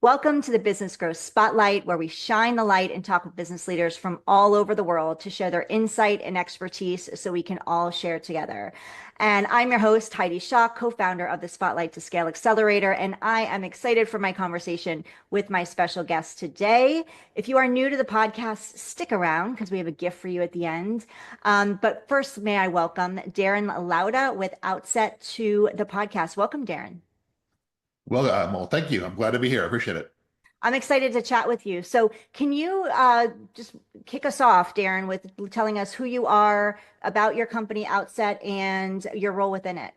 Welcome to the Business Growth Spotlight, where we shine the light and talk with business leaders from all over the world to share their insight and expertise so we can all share together. And I'm your host, Heidi Schalk, co-founder of the Spotlight to Scale Accelerator, and I am excited for my conversation with my special guest today. If you are new to the podcast, stick around because we have a gift for you at the end. But first, may I welcome Daren Lauda with Outset to the podcast. Welcome, Daren. Well, thank you. I'm glad to be here. I appreciate it. I'm excited to chat with you. So, can you just kick us off, Daren, with telling us who you are, about your company Outset, and your role within it?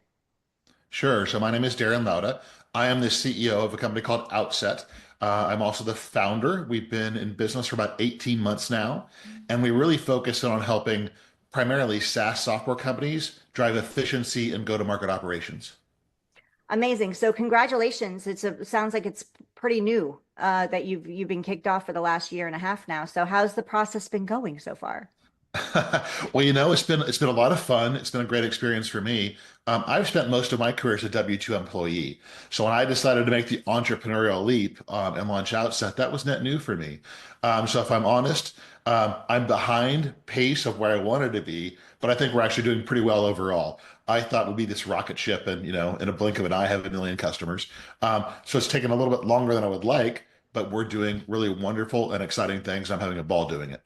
Sure. So my name is Daren Lauda. I am the CEO of a company called Outset. I'm also the founder. We've been in business for about 18 months now, and we really focus on helping primarily SaaS software companies drive efficiency and go-to-market operations. Amazing. So, congratulations. Sounds like it's pretty new that you've been kicked off for the last year and a half now. So, how's the process been going so far? Well, it's been a lot of fun. It's been a great experience for me. I've spent most of my career as a W-2 employee. So when I decided to make the entrepreneurial leap and launch Outset, that was net new for me. So if I'm honest, I'm behind pace of where I wanted to be, but I think we're actually doing pretty well overall. I thought we'd be this rocket ship and, in a blink of an eye, have a million customers. So it's taken a little bit longer than I would like, but we're doing really wonderful and exciting things. I'm having a ball doing it.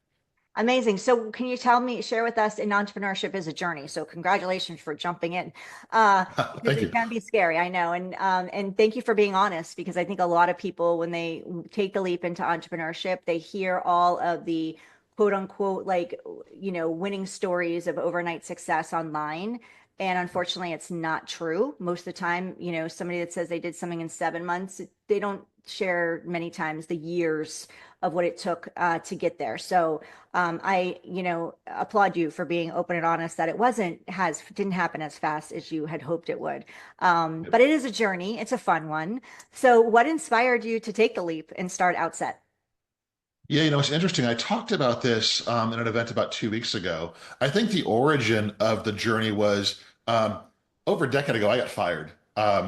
Amazing. So, can you share with us, in entrepreneurship is a journey. So, congratulations for jumping in, because Thank it you. can be scary. I know, and thank you for being honest, because I think a lot of people, when they take the leap into entrepreneurship, they hear all of the quote unquote winning stories of overnight success online. And unfortunately, it's not true. Most of the time, somebody that says they did something in 7 months, they don't share many times the years of what it took to get there. So I, applaud you for being open and honest that didn't happen as fast as you had hoped it would. But it is a journey. It's a fun one. So what inspired you to take the leap and start Outset? Yeah, it's interesting. I talked about this in an event about 2 weeks ago. I think the origin of the journey was over a decade ago, I got fired,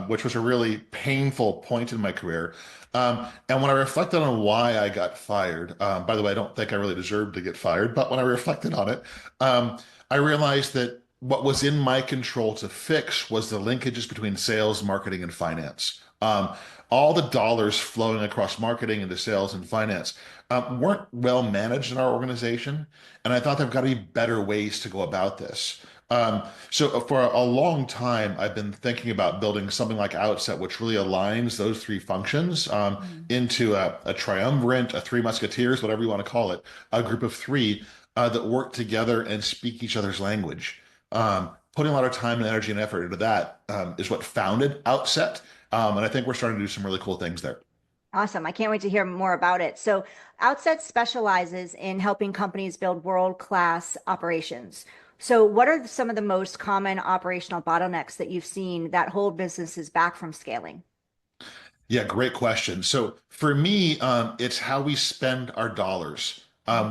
which was a really painful point in my career. And when I reflected on why I got fired, by the way, I don't think I really deserved to get fired, but when I reflected on it, I realized that what was in my control to fix was the linkages between sales, marketing, and finance. All the dollars flowing across marketing into sales and finance weren't well managed in our organization. And I thought there've got to be better ways to go about this. So for a long time, I've been thinking about building something like Outset, which really aligns those three functions into a triumvirate, a three musketeers, whatever you want to call it, a group of three that work together and speak each other's language. Putting a lot of time and energy and effort into that is what founded Outset. And I think we're starting to do some really cool things there. Awesome. I can't wait to hear more about it. So, Outset specializes in helping companies build world-class operations. So, what are some of the most common operational bottlenecks that you've seen that hold businesses back from scaling? Yeah, great question. So for me, it's how we spend our dollars.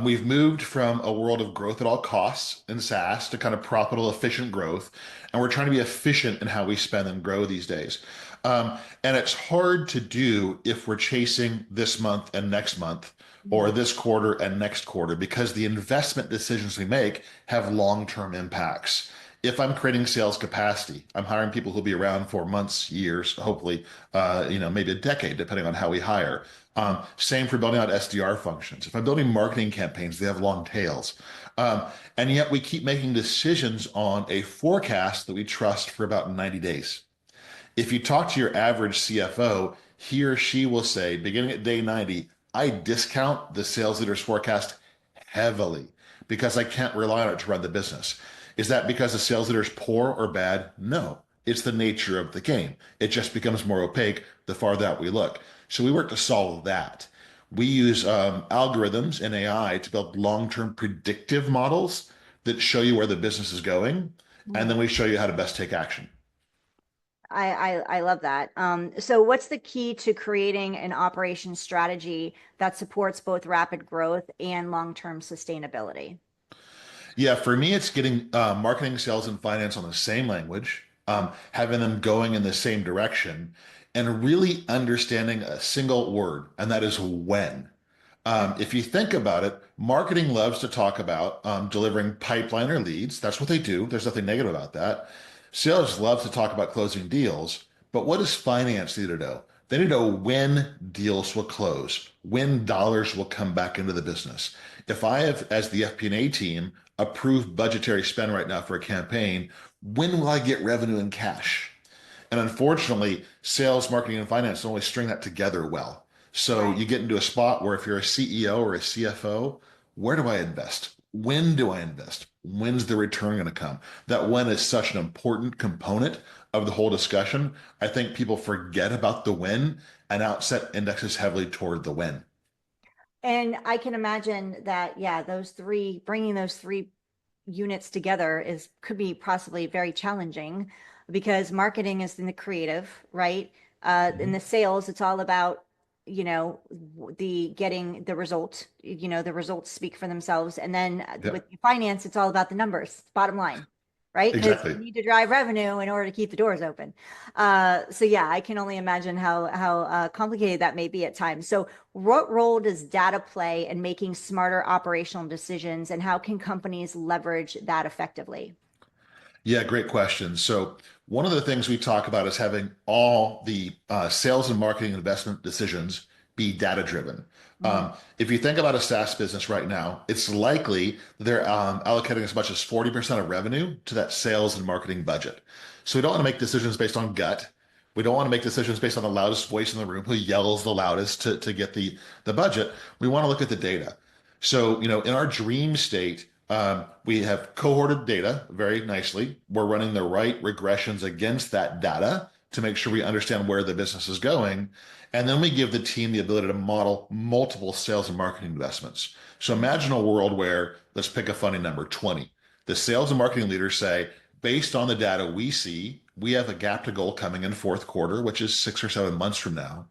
We've moved from a world of growth at all costs in SaaS to kind of profitable, efficient growth, and we're trying to be efficient in how we spend and grow these days. And it's hard to do if we're chasing this month and next month, or this quarter and next quarter, because the investment decisions we make have long-term impacts. If I'm creating sales capacity, I'm hiring people who'll be around for months, years, hopefully, maybe a decade, depending on how we hire. Same for building out SDR functions. If I'm building marketing campaigns, they have long tails. Um, and yet we keep making decisions on a forecast that we trust for about 90 days. If you talk to your average CFO, he or she will say, beginning at day 90, I discount the sales leader's forecast heavily because I can't rely on it to run the business. Is that because the sales leader is poor or bad? No. It's the nature of the game. It just becomes more opaque the farther out we look. So we work to solve that. We use algorithms and AI to build long-term predictive models that show you where the business is going, and then we show you how to best take action. I love that. So what's the key to creating an operation strategy that supports both rapid growth and long-term sustainability? Yeah, for me, it's getting marketing, sales, and finance on the same language, having them going in the same direction, and really understanding a single word, and that is when. If you think about it, marketing loves to talk about delivering pipeline or leads. That's what they do. There's nothing negative about that. Sales loves to talk about closing deals. But what does finance need to know? They need to know when deals will close, when dollars will come back into the business. If I have, as the FP&A team, approved budgetary spend right now for a campaign, when will I get revenue and cash? And unfortunately, sales, marketing, and finance don't always string that together well. So Right. you get into a spot where if you're a CEO or a CFO, where do I invest? When do I invest? When's the return going to come? That when is such an important component of the whole discussion. I think people forget about the when, and Outset indexes heavily toward the when. And I can imagine that, yeah, bringing those three units together could be possibly very challenging because marketing is in the creative, right? In Mhm. the sales, it's all about, the getting the result, the results speak for themselves. And then with Yep, finance, it's all about the numbers, bottom line, right? Because exactly. you need to drive revenue in order to keep the doors open. So yeah, I can only imagine how complicated that may be at times. So what role does data play in making smarter operational decisions, and how can companies leverage that effectively? Yeah, great question. So, one of the things we talk about is having all the sales and marketing investment decisions be data driven. Mm, If you think about a SaaS business right now, it's likely they're allocating as much as 40% of revenue to that sales and marketing budget. So, we don't want to make decisions based on gut. We don't want to make decisions based on the loudest voice in the room who yells the loudest to get the budget. We want to look at the data. So, in our dream state, we have cohorted data very nicely. We're running the right regressions against that data to make sure we understand where the business is going. And then we give the team the ability to model multiple sales and marketing investments. So imagine a world where, let's pick a funny number, 20. The sales and marketing leaders say, based on the data we see, we have a gap to goal coming in fourth quarter, which is 6 or 7 months from now.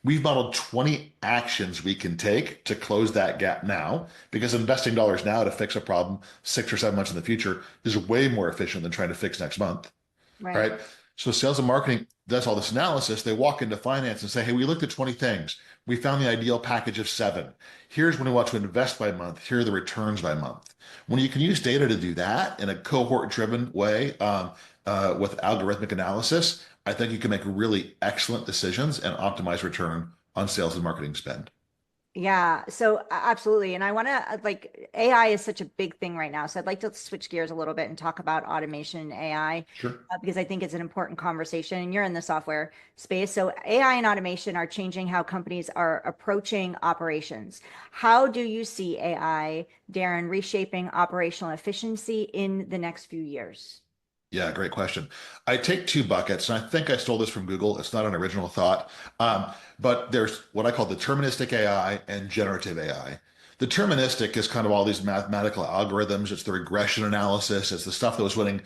We've modeled 20 actions we can take to close that gap now because investing dollars now to fix a problem 6 or 7 months in the future is way more efficient than trying to fix next month, right. right? So sales and marketing does all this analysis. They walk into finance and say, hey, we looked at 20 things. We found the ideal package of 7. Here's when we want to invest by month. Here are the returns by month. When you can use data to do that in a cohort driven way with algorithmic analysis, I think you can make really excellent decisions and optimize return on sales and marketing spend. Yeah, so absolutely. And I want to like AI is such a big thing right now. So I'd like to switch gears a little bit and talk about automation and AI Sure. because I think it's an important conversation and you're in the software space. So AI and automation are changing how companies are approaching operations. How do you see AI, Darren, reshaping operational efficiency in the next few years? Yeah, great question. I take two buckets, and I think I stole this from Google. It's not an original thought. But there's what I call deterministic AI and generative AI. Deterministic is kind of all these mathematical algorithms. It's the regression analysis. It's the stuff that was winning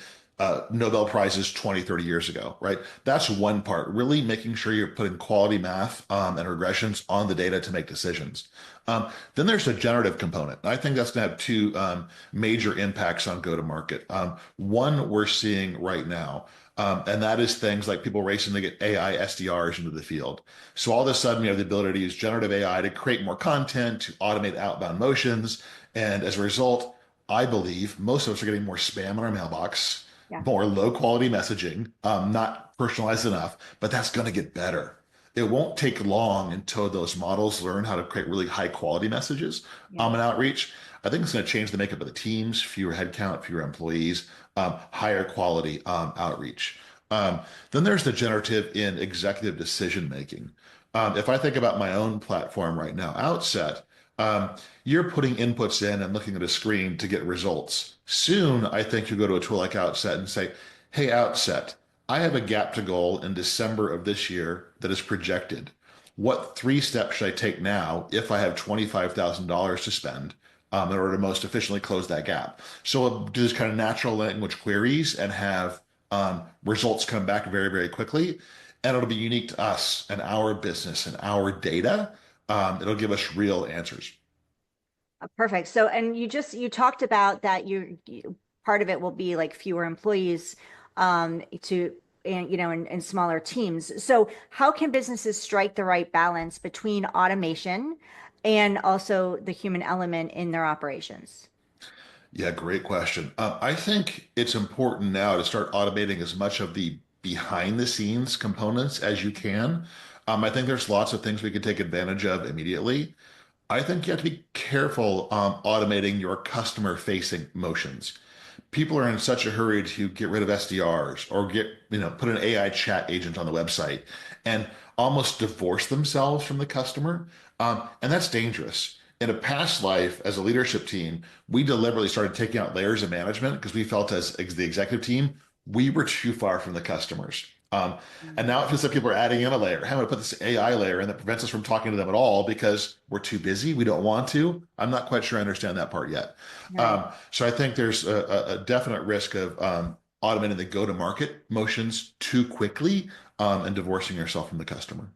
Nobel Prizes 20, 30 years ago, right? That's one part, really making sure you're putting quality math and regressions on the data to make decisions. Then there's a generative component. I think that's going to have two major impacts on go-to-market. One we're seeing right now, and that is things like people racing to get AI SDRs into the field. So all of a sudden, you have the ability to use generative AI to create more content, to automate outbound motions, and as a result, I believe most of us are getting more spam in our mailbox, Yeah. more low-quality messaging, not personalized enough, but that's going to get better. It won't take long until those models learn how to create really high quality messages Yeah. and outreach. I think it's going to change the makeup of the teams, fewer headcount, fewer employees, higher quality outreach. Um, then there's the generative in executive decision making. If I think about my own platform right now, Outset, um, you're putting inputs in and looking at a screen to get results. Soon, I think you go to a tool like Outset and say, hey, Outset, I have a gap to goal in December of this year that is projected. What 3 steps should I take now if I have $25,000 to spend in order to most efficiently close that gap? So we'll do this kind of natural language queries and have results come back very, very quickly. And it'll be unique to us and our business and our data. It'll give us real answers. Perfect. So, and you talked about that part of it will be like fewer employees to and in smaller teams. So how can businesses strike the right balance between automation and also the human element in their operations? Yeah, great question. I think it's important now to start automating as much of the behind the scenes components as you can. I think there's lots of things we can take advantage of immediately. I think you have to be careful automating your customer facing motions. People are in such a hurry to get rid of SDRs or put an AI chat agent on the website and almost divorce themselves from the customer. And that's dangerous. In a past life, as a leadership team, we deliberately started taking out layers of management because we felt as the executive team, we were too far from the customers. And now it feels like people are adding in a layer. How am I put this AI layer in that prevents us from talking to them at all because we're too busy? We don't want to. I'm not quite sure I understand that part yet. Right. So I think there's a definite risk of automating the go-to-market motions too quickly and divorcing yourself from the customer.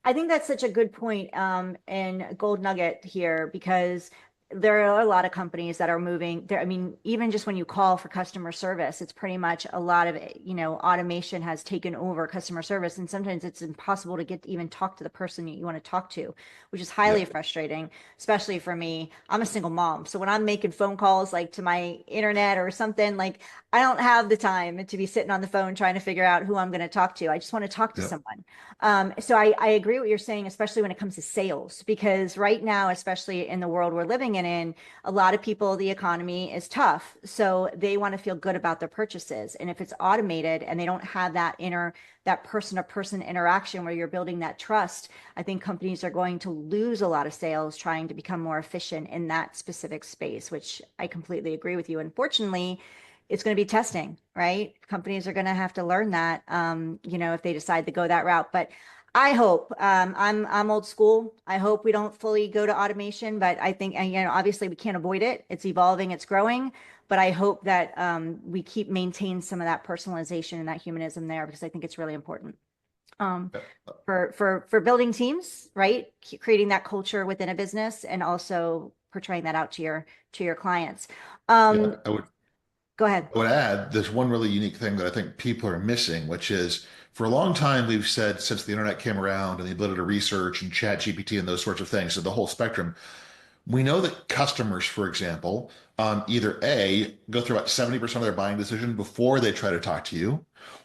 I think that's such a good point, and gold nugget here, because there are a lot of companies that are moving there. I mean, even just when you call for customer service, it's pretty much a lot of, automation has taken over customer service. And sometimes it's impossible to get to even talk to the person that you want to talk to, which is highly Yep. frustrating, especially for me. I'm a single mom. So when I'm making phone calls like to my internet or something, like I don't have the time to be sitting on the phone trying to figure out who I'm going to talk to. I just want to talk to Yep. someone. So I agree what you're saying, especially when it comes to sales, because right now, especially in the world we're living in, a lot of people, the economy is tough. So they want to feel good about their purchases. And if it's automated and they don't have that person to person interaction where you're building that trust, I think companies are going to lose a lot of sales trying to become more efficient in that specific space, which I completely agree with you. Unfortunately, it's going to be testing, right? Companies are going to have to learn that, if they decide to go that route. But I hope, I'm old school. I hope we don't fully go to automation, but I think, and obviously we can't avoid it. It's evolving, it's growing, but I hope that we keep maintain some of that personalization and that humanism there, because I think it's really important. Um, for building teams, right? Creating that culture within a business and also portraying that out to your clients. Yeah. Um, Go ahead. I would add there's one really unique thing that I think people are missing, which is for a long time we've said since the internet came around and the ability to research and chat GPT and those sorts of things, so the whole spectrum, we know that customers, for example, either A, go through about 70% of their buying decision before they try to talk to you,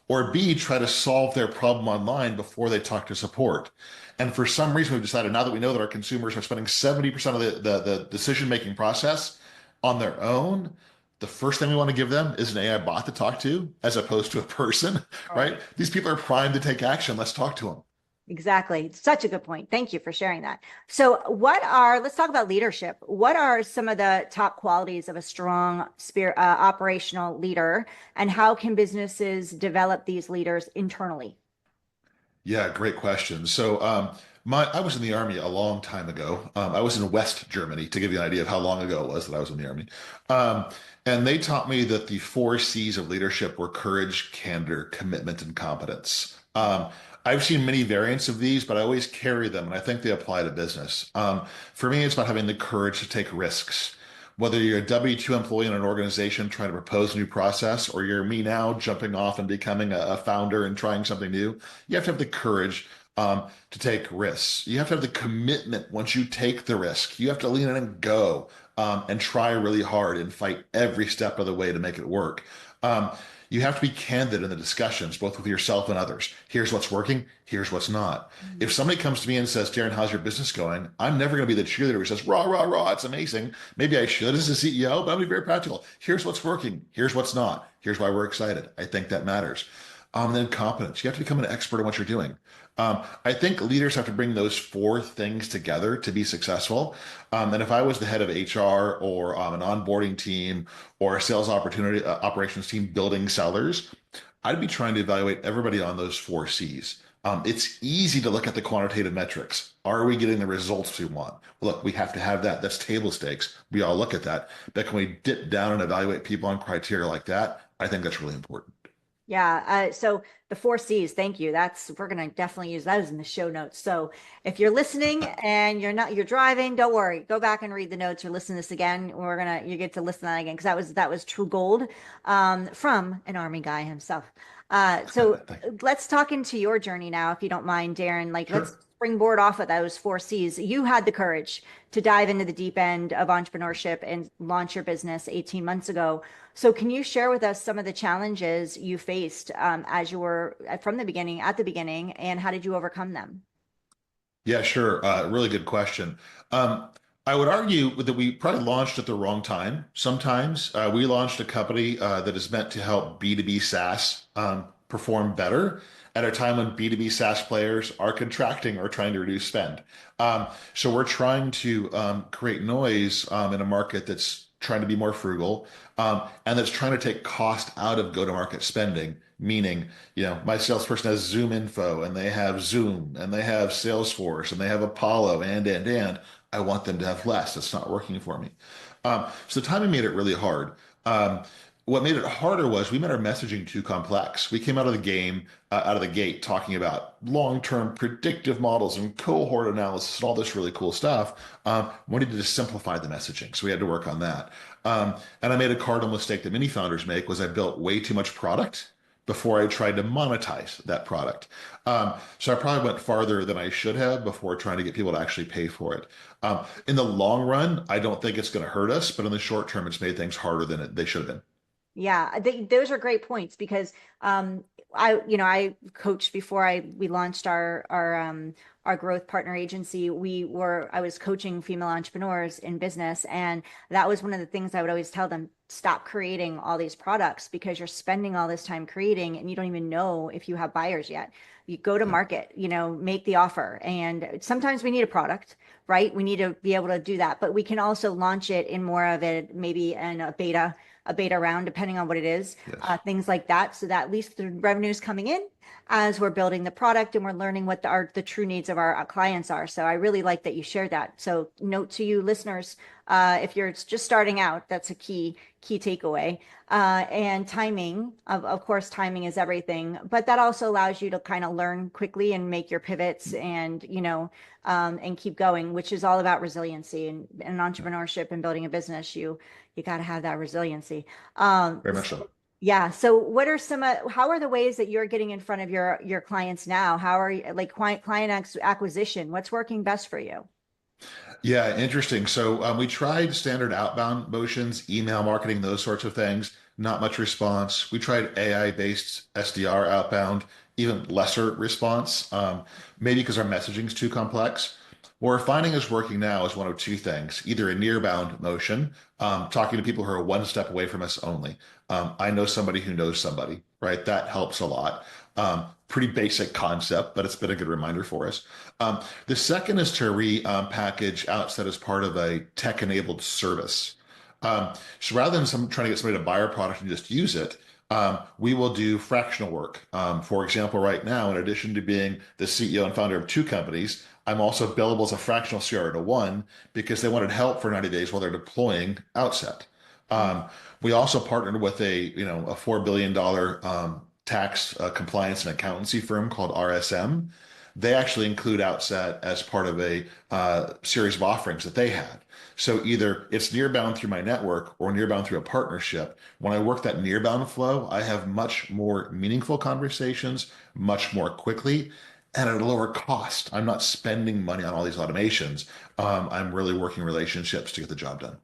or B, try to solve their problem online before they talk to support. And for some reason, we've decided now that we know that our consumers are spending 70% of the decision-making process on their own, the first thing we want to give them is an AI bot to talk to as opposed to a person, right? Right. These people are primed to take action. Let's talk to them. Exactly. Such a good point. Thank you for sharing that. So, let's talk about leadership. What are some of the top qualities of a strong spirit, operational leader, and how can businesses develop these leaders internally? Yeah, great question. So, I was in the army a long time ago. I was in West Germany to give you an idea of how long ago it was that I was in the army. Um, and they taught me that the four C's of leadership were courage, candor, commitment, and competence. I've seen many variants of these, but I always carry them, and I think they apply to business. For me, it's about having the courage to take risks. Whether you're a W-2 employee in an organization trying to propose a new process, or you're me now jumping off and becoming a founder and trying something new, you have to have the courage to take risks. You have to have the commitment once you take the risk. You have to lean in and go and try really hard and fight every step of the way to make it work. Um, you have to be candid in the discussions, both with yourself and others. Here's what's working. Here's what's not. If somebody comes to me and says, Darren, how's your business going? I'm never going to be the cheerleader who says, rah, rah, rah, it's amazing. Maybe I should as a CEO, but I'm be very practical. Here's what's working. Here's what's not. Here's why we're excited. I think that matters. Then competence. You have to become an expert in what you're doing. I think leaders have to bring those four things together to be successful. And if I was the head of HR or an onboarding team or a sales opportunity operations team building sellers, I'd be trying to evaluate everybody on those four C's. It's easy to look at the quantitative metrics. Are we getting the results we want? Well, look, we have to have that. That's table stakes. We all look at that. But can we dip down and evaluate people on criteria like that? I think that's really important. Yeah. So the four C's, thank you. We're going to definitely use those in the show notes. So if you're listening and you're driving, don't worry, go back and read the notes or listen to this again. You get to listen to that again, because that was true gold, from an Army guy himself. So Thank you. let's talk into your journey now, if you don't mind, Darren. Like, let's Sure. springboard off of those four C's. You had the courage to dive into the deep end of entrepreneurship and launch your business 18 months ago. So, can you share with us some of the challenges you faced as you were from the beginning, at the beginning, and how did you overcome them? Yeah, sure. Really good question. Um, I would argue that we probably launched at the wrong time. Sometimes we launched a company that is meant to help B2B SaaS perform better at a time when B2B SaaS players are contracting or trying to reduce spend. So we're trying to create noise in a market that's trying to be more frugal and that's trying to take cost out of go-to-market spending. Meaning, my salesperson has Zoom info and they have Zoom and they have Salesforce and they have Apollo and. I want them to have less. It's not working for me. So the timing made it really hard. What made it harder was we made our messaging too complex. We came out of the game, out of the gate, talking about long-term predictive models and cohort analysis and all this really cool stuff. We needed to simplify the messaging, so we had to work on that. And I made a cardinal mistake that many founders make was I built way too much product before I tried to monetize that product. So I probably went farther than I should have before trying to get people to actually pay for it. In the long run, I don't think it's going to hurt us, but in the short term, it's made things harder than they should have been. Yeah, those are great points because I coached before we launched our growth partner agency. I was coaching female entrepreneurs in business, and that was one of the things I would always tell them, stop creating all these products because you're spending all this time creating and you don't even know if you have buyers yet. You go to Yeah. market, make the offer. And sometimes we need a product, right? We need to be able to do that, but we can also launch it in more of it, maybe in a beta round, depending on what it is, Yes. things like that, so that at least the revenue is coming in as we're building the product and we're learning what the true needs of our clients are. So I really like that you shared that. So note to you listeners, if you're just starting out, that's a key takeaway. And timing, of course, timing is everything, but that also allows you to kind of learn quickly and make your pivots and, and keep going, which is all about resiliency and entrepreneurship and building a business. You got to have that resiliency. Very much so. Yeah. So what are how are the ways that you're getting in front of your clients now? How are you like client acquisition? What's working best for you? Yeah, interesting. So we tried standard outbound motions, email marketing, those sorts of things. Not much response. We tried AI-based SDR outbound, even lesser response. Maybe because our messaging is too complex. What we're finding is working now is one of two things: either a nearbound motion, talking to people who are one step away from us only. I know somebody who knows somebody, right? That helps a lot. Pretty basic concept, but it's been a good reminder for us. The second is to repackage Outset as part of a tech-enabled service. So rather than trying to get somebody to buy our product and just use it, we will do fractional work. For example, right now, in addition to being the CEO and founder of two companies, I'm also billable as a fractional CRO to one because they wanted help for 90 days while they're deploying Outset. We also partnered with a $4 billion tax compliance and accountancy firm called RSM. They actually include Outset as part of a series of offerings that they had. So either it's nearbound through my network or nearbound through a partnership. When I work that nearbound flow, I have much more meaningful conversations, much more quickly, and at a lower cost. I'm not spending money on all these automations. I'm really working relationships to get the job done.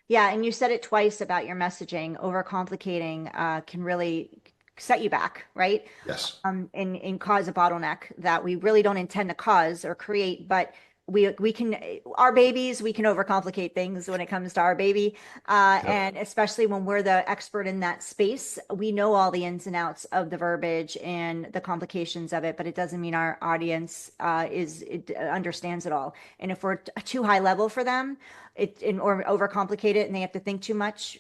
Yeah, and you said it twice about your messaging. Overcomplicating can really set you back, right? Yes. And cause a bottleneck that we really don't intend to cause or create, but we can our babies, we can overcomplicate things when it comes to our baby. Yep. And especially when we're the expert in that space, we know all the ins and outs of the verbiage and the complications of it, but it doesn't mean our audience understands it all. And if we're too high level for them, or overcomplicate it and they have to think too much.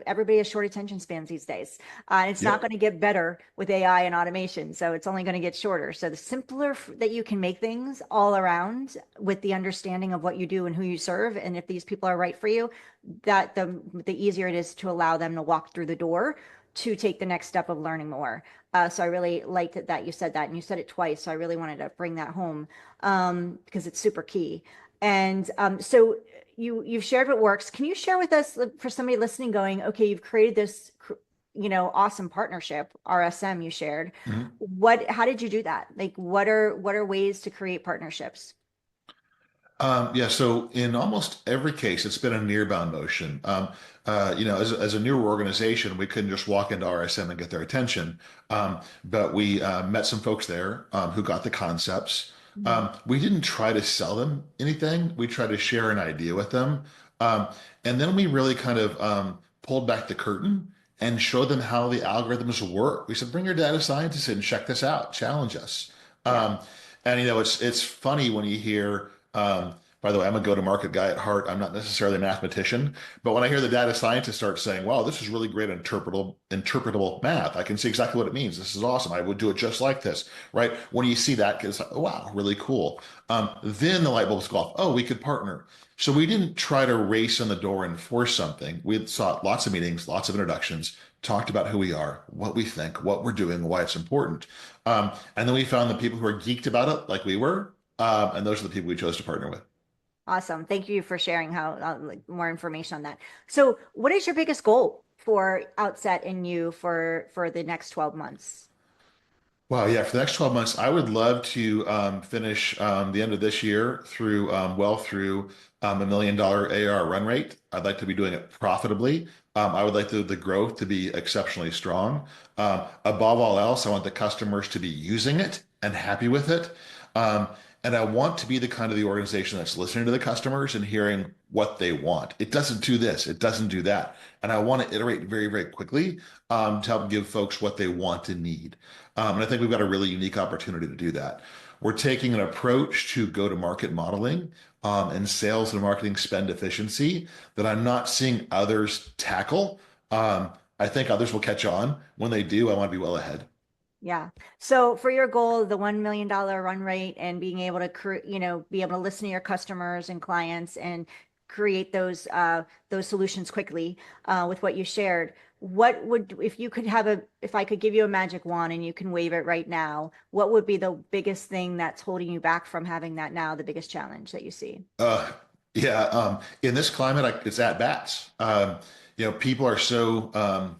Everybody has short attention spans these days. It's not Yep. going to get better with AI and automation, so it's only going to get shorter. So the simpler that you can make things all around with the understanding of what you do and who you serve, and if these people are right for you, that the easier it is to allow them to walk through the door to take the next step of learning more. So I really liked it that you said that, and you said it twice. So I really wanted to bring that home because it's super key. And so you've shared what works. Can you share with us for somebody listening, going, okay, you've created this awesome partnership, RSM you shared. Mhm. How did you do that? Like, what are ways to create partnerships? Yeah, so in almost every case, it's been a near-bound motion. As a newer organization, we couldn't just walk into RSM and get their attention. But we met some folks there who got the concepts. Mhm. We didn't try to sell them anything. We tried to share an idea with them. Um, and then we really kind of pulled back the curtain and showed them how the algorithms work. We said, bring your data scientists in, check this out, challenge us. Yeah. It's funny when you hear, by the way, I'm a go-to-market guy at heart. I'm not necessarily a mathematician, but when I hear the data scientists start saying, "Wow, this is really great interpretable math. I can see exactly what it means. This is awesome. I would do it just like this." Right? When you see that, it's like, oh, wow, really cool. Then the light bulbs go off. Oh, we could partner. So we didn't try to race in the door and force something. We sought lots of meetings, lots of introductions, talked about who we are, what we think, what we're doing, why it's important. And then we found the people who are geeked about it, like we were, and those are the people we chose to partner with. Awesome. Thank you for sharing how like, more information on that. So, what is your biggest goal for Outset and you for the next 12 months? Wow, yeah, for the next 12 months, I would love to finish the end of this year through through $1 million AR run rate. I'd like to be doing it profitably. I would like the growth to be exceptionally strong. Above all else, I want the customers to be using it and happy with it. Um, and I want to be the kind of the organization that's listening to the customers and hearing what they want. It doesn't do this, it doesn't do that. And I want to iterate very, very quickly to help give folks what they want and need. And I think we've got a really unique opportunity to do that. We're taking an approach to go-to-market modeling and sales and marketing spend efficiency that I'm not seeing others tackle. I think others will catch on. When they do, I want to be well ahead. Yeah. So for your goal, the $1 million run rate and being able to be able to listen to your customers and clients and create those solutions quickly with what you shared, what would if you could if I could give you a magic wand and you can wave it right now, what would be the biggest thing that's holding you back from having that now, the biggest challenge that you see? Uh, yeah, in this climate, it's at bats. People are so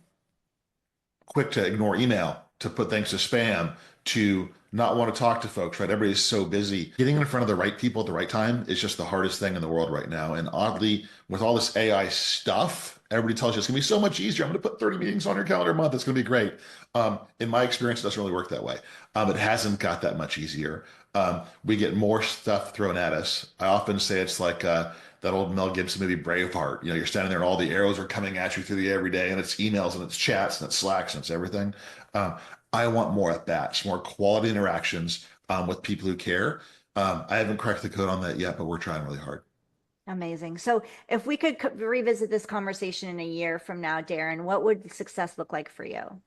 quick to ignore email, to put things to spam, to not want to talk to folks, right? Everybody's so busy. Getting in front of the right people at the right time is just the hardest thing in the world right now. And oddly, with all this AI stuff, everybody tells you it's going to be so much easier. I'm going to put 30 meetings on your calendar a month. It's going to be great. In my experience, it doesn't really work that way. It hasn't got that much easier. We get more stuff thrown at us. I often say it's like that old Mel Gibson movie Braveheart. You're standing there and all the arrows are coming at you through the every day, and it's emails and it's chats and it's Slacks and it's everything. Um, I want more at bats, more quality interactions with people who care. I haven't cracked the code on that yet, but we're trying really hard. Amazing. So if we could revisit this conversation in a year from now, Darren, what would success look like for you?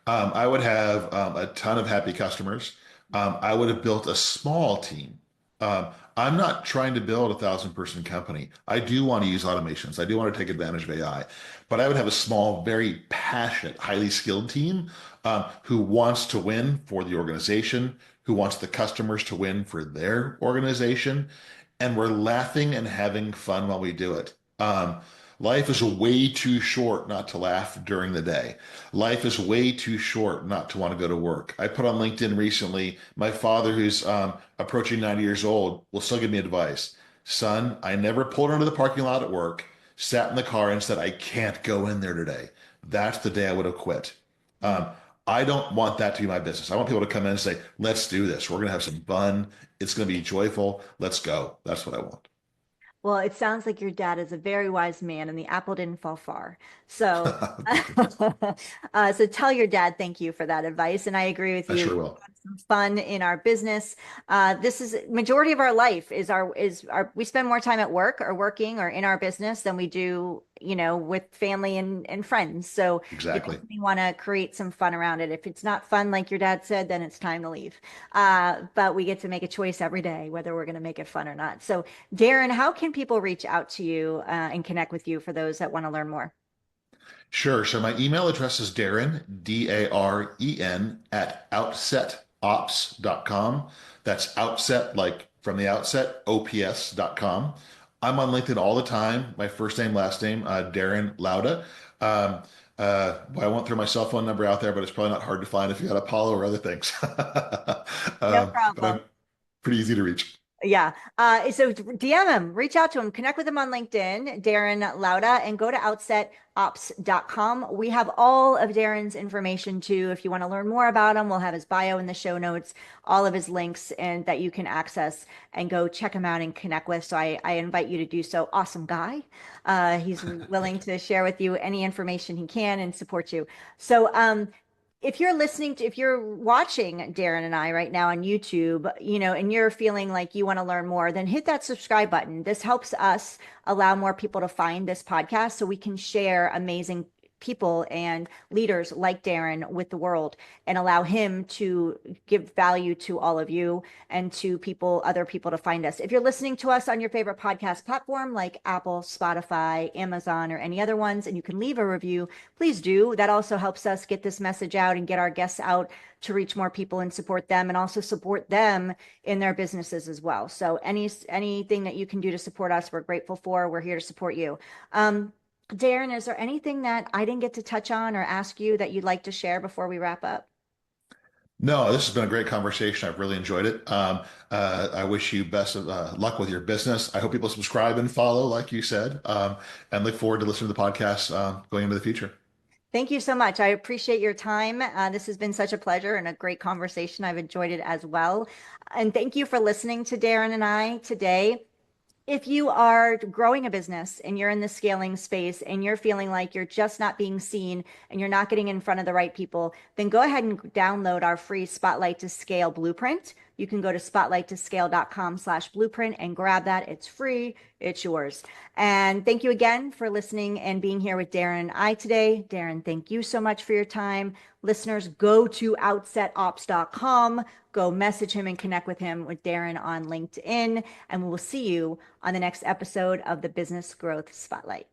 I would have a ton of happy customers. I would have built a small team. I'm not trying to build 1,000-person company. I do want to use automations. I do want to take advantage of AI, but I would have a small, very passionate, highly skilled team who wants to win for the organization, who wants the customers to win for their organization, and we're laughing and having fun while we do it. Life is way too short not to laugh during the day. Life is way too short not to want to go to work. I put on LinkedIn recently, my father, who's approaching 90 years old, will still give me advice. Son, I never pulled into the parking lot at work, sat in the car and said, I can't go in there today. That's the day I would have quit. Mm. Um, I don't want that to be my business. I want people to come in and say, let's do this. We're going to have some fun. It's going to be joyful. Let's go. That's what I want. Well, it sounds like your dad is a very wise man and the apple didn't fall far. So, Thank you. so tell your dad thank you for that advice. And I agree with I you. sure will. Some fun in our business. This is majority of our life is our we spend more time at work or working or in our business than we do, with family and friends. So you Exactly. definitely want to create some fun around it. If it's not fun, like your dad said, then it's time to leave. But we get to make a choice every day whether we're going to make it fun or not. So Darren, how can people reach out to you and connect with you for those that want to learn more? Sure. So my email address is Daren, Daren, at outsetops.com. That's outset, like from the outset, ops.com. I'm on LinkedIn all the time. My first name, last name, Daren Lauda. Um, Well, I won't throw my cell phone number out there, but it's probably not hard to find if you got Apollo or other things. No But I'm problem. pretty easy to reach. Yeah. So DM him, reach out to him, connect with him on LinkedIn, Daren Lauda, and go to outsetops.com. We have all of Daren's information too. If you want to learn more about him, we'll have his bio in the show notes, all of his links and that you can access and go check him out and connect with. So I invite you to do so. Awesome guy. He's willing to share with you any information he can and support you. So, if you're listening to, if you're watching Daren and I right now on YouTube, and you're feeling like you want to learn more, then hit that subscribe button. This helps us allow more people to find this podcast so we can share amazing people and leaders like Daren with the world and allow him to give value to all of you and to other people to find us. If you're listening to us on your favorite podcast platform like Apple, Spotify, Amazon, or any other ones, and you can leave a review, please do. That also helps us get this message out and get our guests out to reach more people and support them and also support them in their businesses as well. So anything that you can do to support us, we're grateful for. We're here to support you. Daren, is there anything that I didn't get to touch on or ask you that you'd like to share before we wrap up? No, this has been a great conversation. I've really enjoyed it. I wish you best of luck with your business. I hope people subscribe and follow, like you said, and look forward to listening to the podcast going into the future. Thank you so much. I appreciate your time. This has been such a pleasure and a great conversation. I've enjoyed it as well. And thank you for listening to Daren and I today. If you are growing a business and you're in the scaling space and you're feeling like you're just not being seen and you're not getting in front of the right people, then go ahead and download our free Spotlight to Scale blueprint. You can go to spotlighttoscale.com/blueprint and grab that. It's free. It's yours. And thank you again for listening and being here with Daren and I today. Daren, thank you so much for your time. Listeners, go to outsetops.com, go message him and connect with him with Daren on LinkedIn, and we will see you on the next episode of the Business Growth Spotlight.